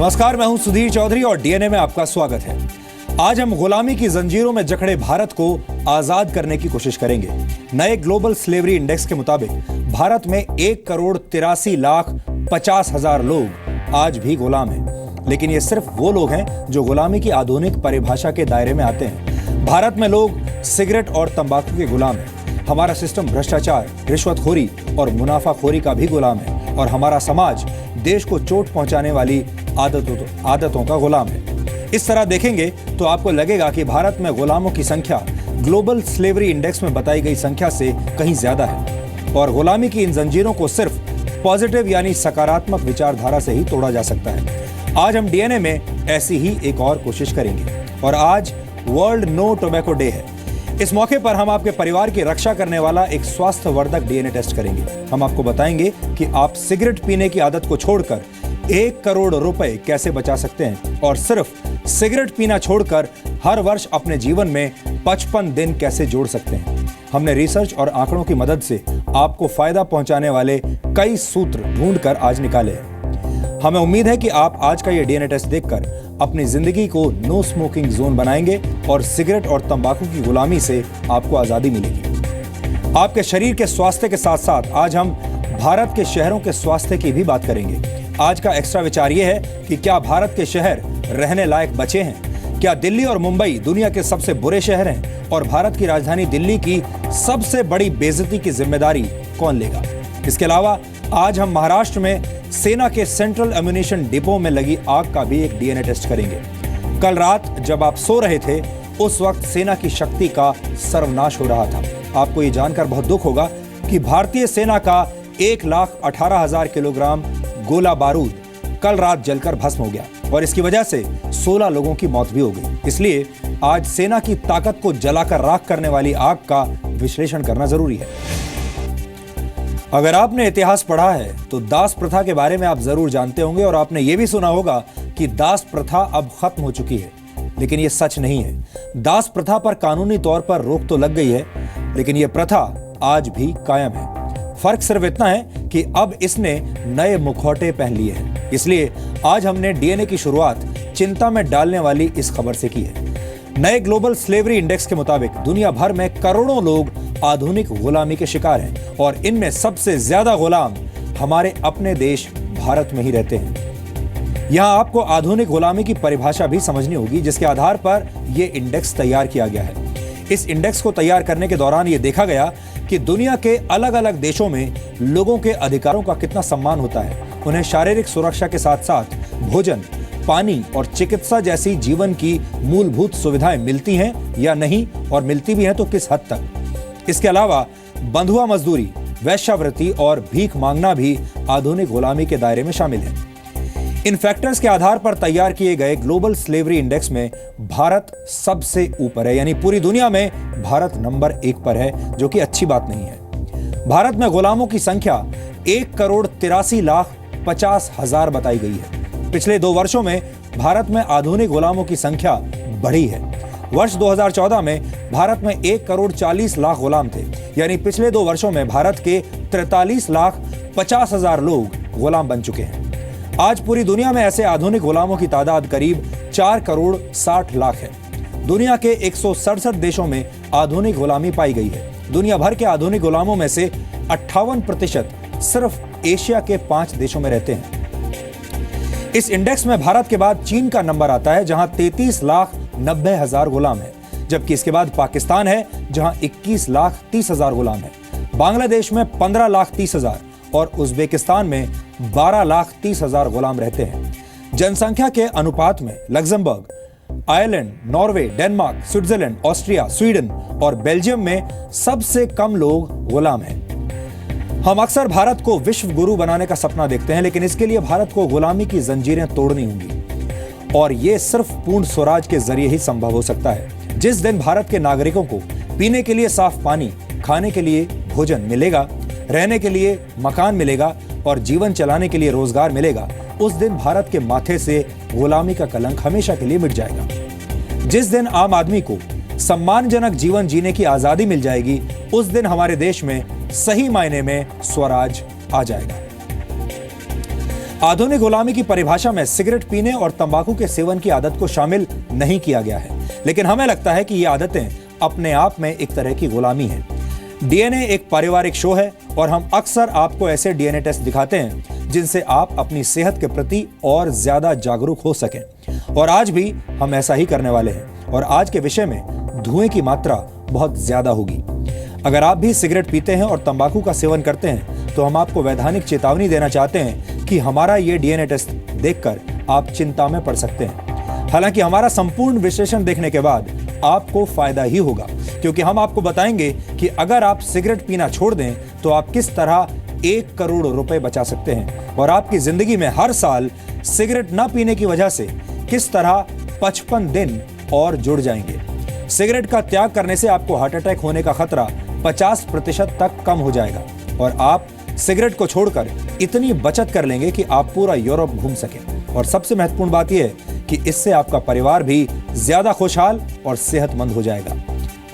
नमस्कार, मैं हूं सुधीर चौधरी और डीएनए में आपका स्वागत है। आज हम गुलामी की जंजीरों में जकड़े भारत को आजाद करने की कोशिश करेंगे। नए ग्लोबल स्लेवरी इंडेक्स के मुताबिक भारत में 1,83,50,000 लोग आज भी गुलाम हैं। लेकिन ये सिर्फ वो लोग हैं जो गुलामी की आधुनिक परिभाषा के दायरे में आते हैं। भारत में लोग सिगरेट और तंबाकू के गुलाम हैं। हमारा सिस्टम भ्रष्टाचार, रिश्वतखोरी और मुनाफाखोरी का भी गुलाम है और हमारा समाज देश को चोट पहुंचाने वाली आदतों का गुलाम है। इस तरह देखेंगे तो आपको लगेगा कि भारत में गुलामों की संख्या ग्लोबल स्लेवरी इंडेक्स में बताई गई संख्या से कहीं ज्यादा है और गुलामी की इन जंजीरों को सिर्फ पॉजिटिव यानी सकारात्मक विचारधारा से ही तोड़ा जा सकता है। आज हम डीएनए में ऐसी ही एक और कोशिश करेंगे और आज वर्ल्ड नो टोबैको डे है। इस मौके पर हम आपके परिवार की रक्षा करने वाला एक स्वास्थ्यवर्धक डीएनए टेस्ट करेंगे। हम आपको बताएंगे कि आप सिगरेट पीने की आदत को छोड़कर 1 करोड़ रुपए कैसे बचा सकते हैं और सिर्फ सिगरेट पीना छोड़कर हर वर्ष अपने जीवन में 55 दिन कैसे जोड़ सकते हैं। हमने रिसर्च और आंकड़ों की मदद से आपको फायदा पहुंचाने वाले कई सूत्र ढूंढकर आज निकाले हैं। हमें उम्मीद है कि आप आज का ये डीएनए टेस्ट देखकर अपनी जिंदगी को नो स्मोकिंग जोन बनाएंगे और सिगरेट और तंबाकू की गुलामी से आपको आजादी मिलेगी। आपके शरीर के स्वास्थ्य के साथ साथ आज हम भारत के शहरों के स्वास्थ्य की भी बात करेंगे। आज का एक्स्ट्रा विचार यह है कि क्या भारत के शहर रहने लायक बचे हैं? क्या दिल्ली और मुंबई दुनिया के सबसे बुरे शहर हैं और भारत की राजधानी दिल्ली की सबसे बड़ी बेइज्जती की जिम्मेदारी कौन लेगा? इसके अलावा आज हम महाराष्ट्र में सेना के सेंट्रल एम्यूनिशन डिपो में लगी आग का भी एक डीएनए टेस्ट करेंगे। कल रात जब आप सो रहे थे उस वक्त सेना की शक्ति का सर्वनाश हो रहा था। आपको ये जानकर बहुत दुख होगा कि भारतीय सेना का 1,18,000 किलोग्राम गोला बारूद कल रात जलकर भस्म हो गया और इसकी वजह से 16 लोगों की मौत भी हो गई। इसलिए आज सेना की ताकत को जलाकर राख करने वाली आग का विश्लेषण करना जरूरी है। अगर आपने इतिहास पढ़ा है तो दास प्रथा के बारे में आप जरूर जानते होंगे और आपने ये भी सुना होगा कि दास प्रथा अब खत्म हो चुकी है, लेकिन ये सच नहीं है। दास प्रथा पर कानूनी तौर पर रोक तो लग गई है, लेकिन यह प्रथा आज भी कायम है। फर्क सिर्फ इतना है कि अब इसने नए मुखौटे पहन लिए हैं। इसलिए आज हमने डीएनए की शुरुआत चिंता में डालने वाली इस खबर से की है। नए ग्लोबल स्लेवरी इंडेक्स के मुताबिक दुनिया भर में करोड़ों लोग आधुनिक गुलामी के शिकार हैं और इनमें सबसे ज्यादा गुलाम हमारे अपने देश भारत में ही रहते हैं। यहां आपको आधुनिक गुलामी की परिभाषा भी समझनी होगी, जिसके आधार पर यह इंडेक्स तैयार किया गया है। इस इंडेक्स को तैयार करने के दौरान यह देखा गया कि दुनिया के अलग अलग देशों में लोगों के अधिकारों का कितना सम्मान होता है। उन्हें शारीरिक सुरक्षा के साथ साथ भोजन, पानी और चिकित्सा जैसी जीवन की मूलभूत सुविधाएं मिलती हैं या नहीं, और मिलती भी हैं तो किस हद तक। इसके अलावा बंधुआ मजदूरी, वेश्यावृत्ति और भीख मांगना भी आधुनिक गुलामी के दायरे में शामिल है। इन फैक्टर्स के आधार पर तैयार किए गए ग्लोबल स्लेवरी इंडेक्स में भारत सबसे ऊपर है, यानी पूरी दुनिया में भारत नंबर 1 पर है, जो कि अच्छी बात नहीं है। भारत में गुलामों की संख्या 1,83,50,000 बताई गई है। पिछले 2 वर्षों में भारत में आधुनिक गुलामों की संख्या बढ़ी है। वर्ष 2014 में भारत में 1,40,00,000 गुलाम थे, यानी पिछले 2 वर्षों में भारत के 43,50,000 लोग गुलाम बन चुके हैं। आज पूरी दुनिया में ऐसे आधुनिक गुलामों की तादाद करीब 4,60,00,000 है। दुनिया के 167 देशों में आधुनिक गुलामी पाई गई है। दुनिया भर के आधुनिक गुलामों में से 58% सिर्फ एशिया के 5 देशों में रहते हैं। इस इंडेक्स में भारत के बाद चीन का नंबर आता है, जहां 33,90,000 गुलाम है, जबकि इसके बाद पाकिस्तान है, जहां 21,30,000 गुलाम है। बांग्लादेश में 15,30,000 और उज्बेकिस्तान में 12,30,000 गुलाम रहते हैं। जनसंख्या के अनुपात में Luxembourg, Ireland, Norway, Denmark, Switzerland, Austria, Sweden और बेल्जियम में सबसे कम लोग गुलाम हैं। हम अक्सर भारत को विश्व गुरु बनाने का सपना देखते हैं, लेकिन इसके लिए भारत को गुलामी की जंजीरें तोड़नी होंगी और यह सिर्फ पूर्ण स्वराज के जरिए ही संभव हो सकता है। जिस दिन भारत के नागरिकों को पीने के लिए साफ पानी, खाने के लिए भोजन मिलेगा, रहने के लिए मकान मिलेगा और जीवन चलाने के लिए रोजगार मिलेगा, उस दिन भारत के माथे से गुलामी का कलंक हमेशा के लिए मिट जाएगा। जिस दिन आम आदमी को सम्मानजनक जीवन जीने की आजादी मिल जाएगी, उस दिन हमारे देश में सही मायने में स्वराज आ जाएगा। आधुनिक गुलामी की परिभाषा में सिगरेट पीने और तंबाकू के सेवन की आदत को शामिल नहीं किया गया है, लेकिन हमें लगता है कि ये आदतें अपने आप में एक तरह की गुलामी है। डीएनए एक पारिवारिक शो है और हम अक्सर आपको ऐसे डीएनए टेस्ट दिखाते हैं जिनसे आप अपनी सेहत के प्रति और ज्यादा जागरूक हो सकें। और आज भी हम ऐसा ही करने वाले हैं। और आज के विषय में धुएं की मात्रा बहुत ज्यादा होगी। अगर आप भी सिगरेट पीते हैं और तंबाकू का सेवन करते हैं तो हम आपको वैधानिक चेतावनी देना चाहते हैं कि हमारा ये डीएनए टेस्ट देखकर आप चिंता में पड़ सकते हैं। हालांकि हमारा संपूर्ण विश्लेषण देखने के बाद आपको फायदा ही होगा, क्योंकि हम आपको बताएंगे कि अगर आप सिगरेट पीना छोड़ दें तो आप किस तरह 1 करोड़ रुपए बचा सकते हैं और आपकी जिंदगी में हर साल सिगरेट न पीने की वजह से किस तरह 55 दिन और जुड़ जाएंगे। सिगरेट का त्याग करने से आपको हार्ट अटैक होने का खतरा 50% तक कम हो जाएगा और आप सिगरेट को छोड़कर इतनी बचत कर लेंगे कि आप पूरा यूरोप घूम सकें। और सबसे महत्वपूर्ण बात यह है कि इससे आपका परिवार भी ज्यादा खुशहाल और सेहतमंद हो जाएगा।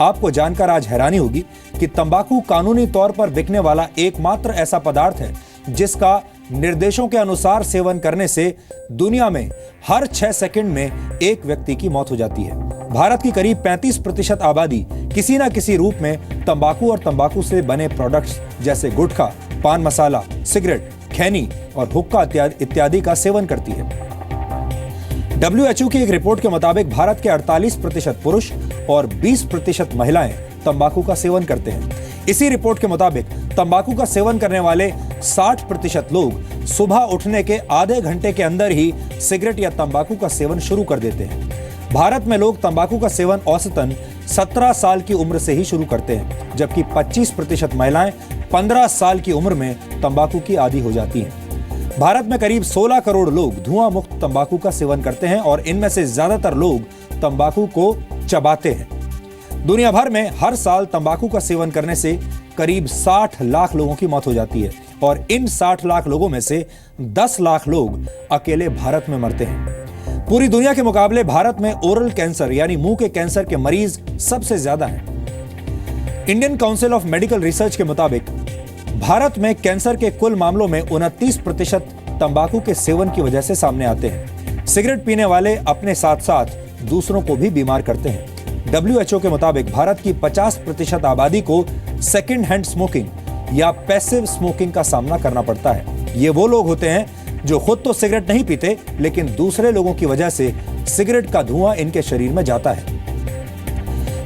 आपको जानकर आज हैरानी होगी कि तंबाकू कानूनी तौर पर बिकने वाला एकमात्र ऐसा पदार्थ है जिसका निर्देशों के अनुसार सेवन करने से दुनिया में हर 6 सेकंड में एक व्यक्ति की मौत हो जाती है। भारत की करीब 35% आबादी किसी न किसी रूप में तंबाकू और तंबाकू से बने प्रोडक्ट्स जैसे गुटखा, पान मसाला, सिगरेट, खैनी और हुक्का इत्यादि का सेवन करती है। WHO की एक रिपोर्ट के मुताबिक भारत के 48% पुरुष और 20% महिलाएं तंबाकू का सेवन करते हैं। इसी रिपोर्ट के मुताबिक तंबाकू का सेवन करने वाले 60% लोग सुबह उठने के आधे घंटे के अंदर ही सिगरेट या तंबाकू का सेवन शुरू कर देते हैं। भारत में लोग तंबाकू का सेवन औसतन 17 साल की उम्र से ही शुरू करते हैं, जबकि 25% महिलाएं 15 साल की उम्र में तंबाकू की आदी हो जाती हैं। भारत में करीब 16 करोड़ लोग धुआं मुक्त तंबाकू का सेवन करते हैं और इनमें से ज्यादातर लोग तंबाकू को चबाते हैं। दुनिया भर में हर साल तंबाकू का सेवन करने से करीब 60 लाख लोगों की मौत हो जाती है और इन 60 लाख लोगों में से 10 लाख लोग अकेले भारत में मरते हैं। पूरी दुनिया के मुकाबले भारत में ओरल कैंसर यानी मुंह के कैंसर के मरीज सबसे ज्यादा हैं। Indian council of medical research के मुताबिक भारत में कैंसर के कुल मामलों में 29% तंबाकू के सेवन की वजह से सामने आते हैं। सिगरेट पीने वाले अपने साथ साथ दूसरों को भी बीमार करते हैं। WHO के मुताबिक भारत की 50% आबादी को सेकेंड हैंड स्मोकिंग या पैसिव स्मोकिंग का सामना करना पड़ता है। ये वो लोग होते हैं जो खुद तो सिगरेट नहीं पीते, लेकिन दूसरे लोगों की वजह से सिगरेट का धुआं इनके शरीर में जाता है।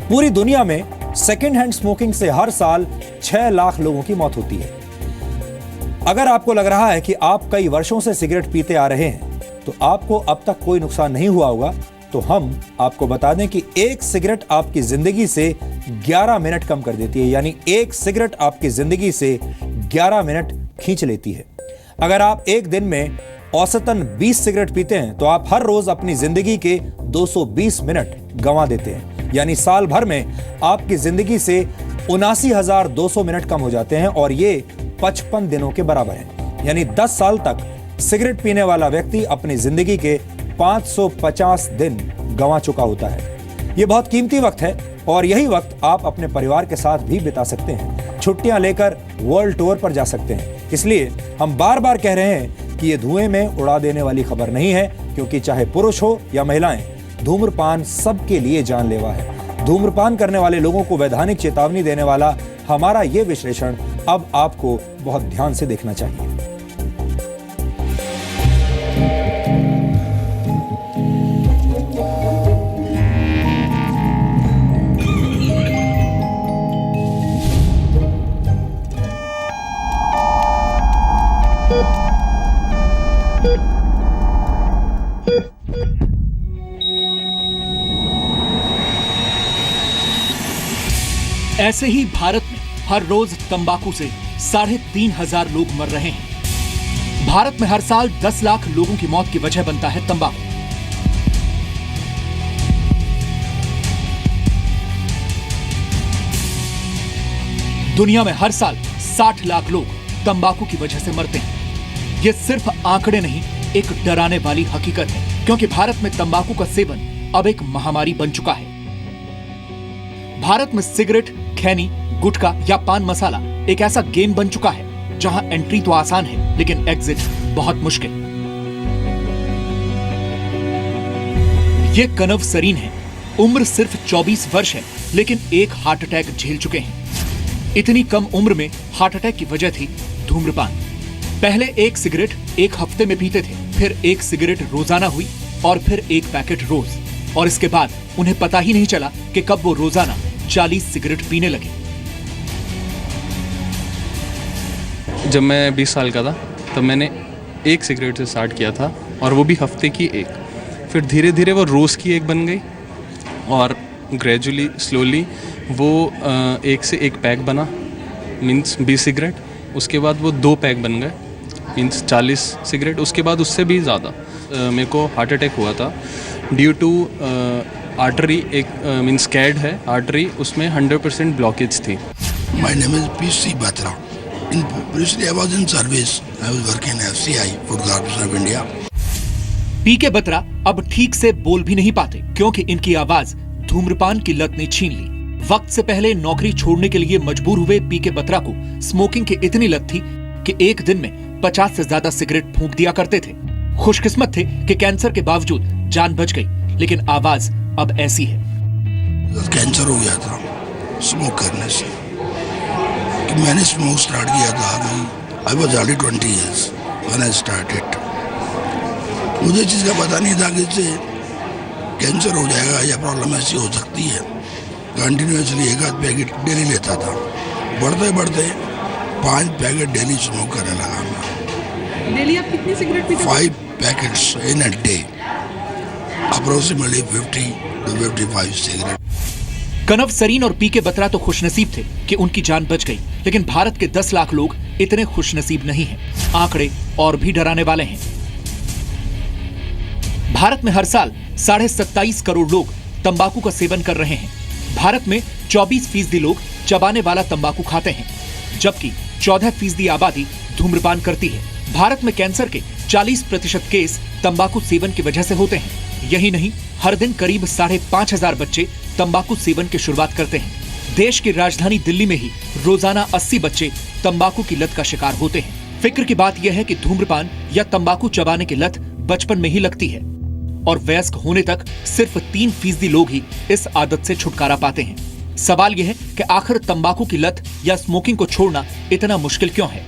पूरी दुनिया में सेकेंड हैंड स्मोकिंग से हर साल 6 लाख लोगों की मौत होती है। अगर आपको लग रहा है कि आप कई वर्षों से सिगरेट पीते आ रहे हैं तो आपको अब तक कोई नुकसान नहीं हुआ होगा, तो हम आपको बता दें कि एक सिगरेट आपकी जिंदगी से 11 मिनट कम कर देती है। यानी एक सिगरेट आपकी जिंदगी से 11 मिनट खींच लेती है। अगर आप एक दिन में औसतन 20 सिगरेट पीते हैं तो आप हर रोज अपनी जिंदगी के 220 मिनट गंवा देते हैं। यानी साल भर में आपकी जिंदगी से 79,200 मिनट कम हो जाते हैं और ये 55 दिनों के बराबर है। यानी 10 साल तक सिगरेट पीने वाला व्यक्ति अपनी जिंदगी के 550 दिन गंवा चुका होता है। ये बहुत कीमती वक्त है और यही वक्त आप अपने परिवार के साथ भी बिता सकते हैं। छुट्टियां लेकर वर्ल्ड टूर पर जा सकते हैं। इसलिए हम बार बार कह रहे हैं कि ये धुएं में उड़ा देने वाली खबर नहीं है, क्योंकि चाहे पुरुष हो या महिलाएं, धूम्रपान सबके लिए जानलेवा है। धूम्रपान करने वाले लोगों को वैधानिक चेतावनी देने वाला हमारा ये विश्लेषण अब आपको बहुत ध्यान से देखना चाहिए। ऐसे ही भारत में हर रोज तंबाकू से 3,500 लोग मर रहे हैं। भारत में हर साल 10 लाख लोगों की मौत की वजह बनता है तंबाकू। दुनिया में हर साल 60 लाख लोग तंबाकू की वजह से मरते हैं। ये सिर्फ आंकड़े नहीं, एक डराने वाली हकीकत है, क्योंकि भारत में तंबाकू का सेवन अब एक महामारी बन चुका है। भारत में सिगरेट, खैनी, गुटखा या पान मसाला एक ऐसा गेम बन चुका है जहां एंट्री तो आसान है लेकिन एग्जिट बहुत मुश्किल। ये कनव सरीन है। उम्र सिर्फ 24 वर्ष है, लेकिन एक हार्ट अटैक झेल चुके हैं। इतनी कम उम्र में हार्ट अटैक की वजह थी धूम्रपान। पहले एक सिगरेट एक हफ्ते में पीते थे, फिर एक सिगरेट रोजाना हुई और फिर एक पैकेट रोज, और इसके बाद उन्हें पता ही नहीं चला कि कब वो रोजाना 40 सिगरेट पीने लगे। जब मैं 20 साल का था तब मैंने एक सिगरेट से स्टार्ट किया था, और वो भी हफ्ते की एक। फिर धीरे धीरे वो रोज़ की एक बन गई, और ग्रेजुअली स्लोली वो एक से एक पैक बना, मीन्स 20 सिगरेट। उसके बाद वो 2 पैक बन गए, मीन्स 40 सिगरेट। उसके बाद उससे भी ज़्यादा मेरे को हार्ट अटैक हुआ था ड्यू टू आर्टरी, एक मीन्स कैड है आर्टरी, उसमें 100% ब्लॉकेज थी। My name is P.C. Batra. Previously I was in service. I was working in FCI, Food Corporation of India. P के बत्रा अब ठीक से बोल भी नहीं पाते, क्योंकि इनकी आवाज धूम्रपान की लत ने छीन ली। वक्त से पहले नौकरी छोड़ने के लिए मजबूर हुए पी के बत्रा को स्मोकिंग की इतनी लत थी कि एक दिन में 50 से ज्यादा सिगरेट फूंक दिया करते थे। खुशकिस्मत थे कि कैंसर के बावजूद जान बच गई, लेकिन आवाज अब ऐसी है। कैंसर हो गया था स्मोक करने से। कि मैंने स्मोक स्टार्ट किया था, I was already 20 years when I started. मुझे चीज़ का पता नहीं था कि इससे कैंसर हो जाएगा या प्रॉब्लम ऐसी हो सकती है। कंटिन्यूसली एक आध पैकेट डेली लेता था, बढ़ते बढ़ते 5 पैकेट डेली स्मोक करने लगा मैं। डेली आप कितनी सिगरेट पीते? 5 packets in a day, approximately 50 to 55 cigarette. Kanav Sareen और पी के बत्रा तो खुशनसीब थे कि उनकी जान बच गई, लेकिन भारत के 10 लाख लोग इतने खुशनसीब नहीं हैं। आंकड़े और भी डराने वाले हैं। भारत में हर साल 27.5 करोड़ लोग तंबाकू का सेवन कर रहे हैं। भारत में 24% लोग चबाने वाला तंबाकू खाते हैं, जबकि 14% आबादी धूम्रपान करती है। भारत में कैंसर के 40% केस तंबाकू सेवन की वजह से होते हैं। यही नहीं, हर दिन करीब 5,500 बच्चे तंबाकू सेवन की शुरुआत करते हैं। देश की राजधानी दिल्ली में ही रोजाना 80 बच्चे तंबाकू की लत का शिकार होते हैं। फिक्र की बात यह है कि धूम्रपान या तंबाकू चबाने की लत बचपन में ही लगती है, और वयस्क होने तक सिर्फ 3% लोग ही इस आदत से छुटकारा पाते हैं। सवाल यह है कि आखिर तंबाकू की लत या स्मोकिंग को छोड़ना इतना मुश्किल क्यों है?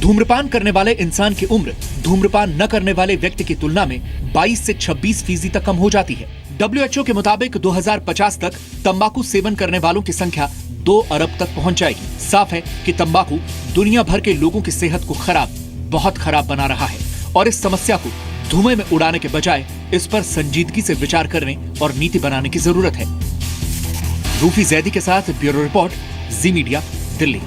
धूम्रपान करने वाले इंसान की उम्र धूम्रपान न करने वाले व्यक्ति की तुलना में 22 से 26% तक कम हो जाती है। WHO के मुताबिक 2050 तक तंबाकू सेवन करने वालों की संख्या 2 अरब तक पहुंच जाएगी। साफ है कि तंबाकू दुनिया भर के लोगों की सेहत को बहुत खराब बना रहा है, और इस समस्या को धुएं में उड़ाने के बजाय इस पर संजीदगी से विचार करने और नीति बनाने की जरूरत है। रूफी जैदी के साथ ब्यूरो रिपोर्ट, जी मीडिया, दिल्ली।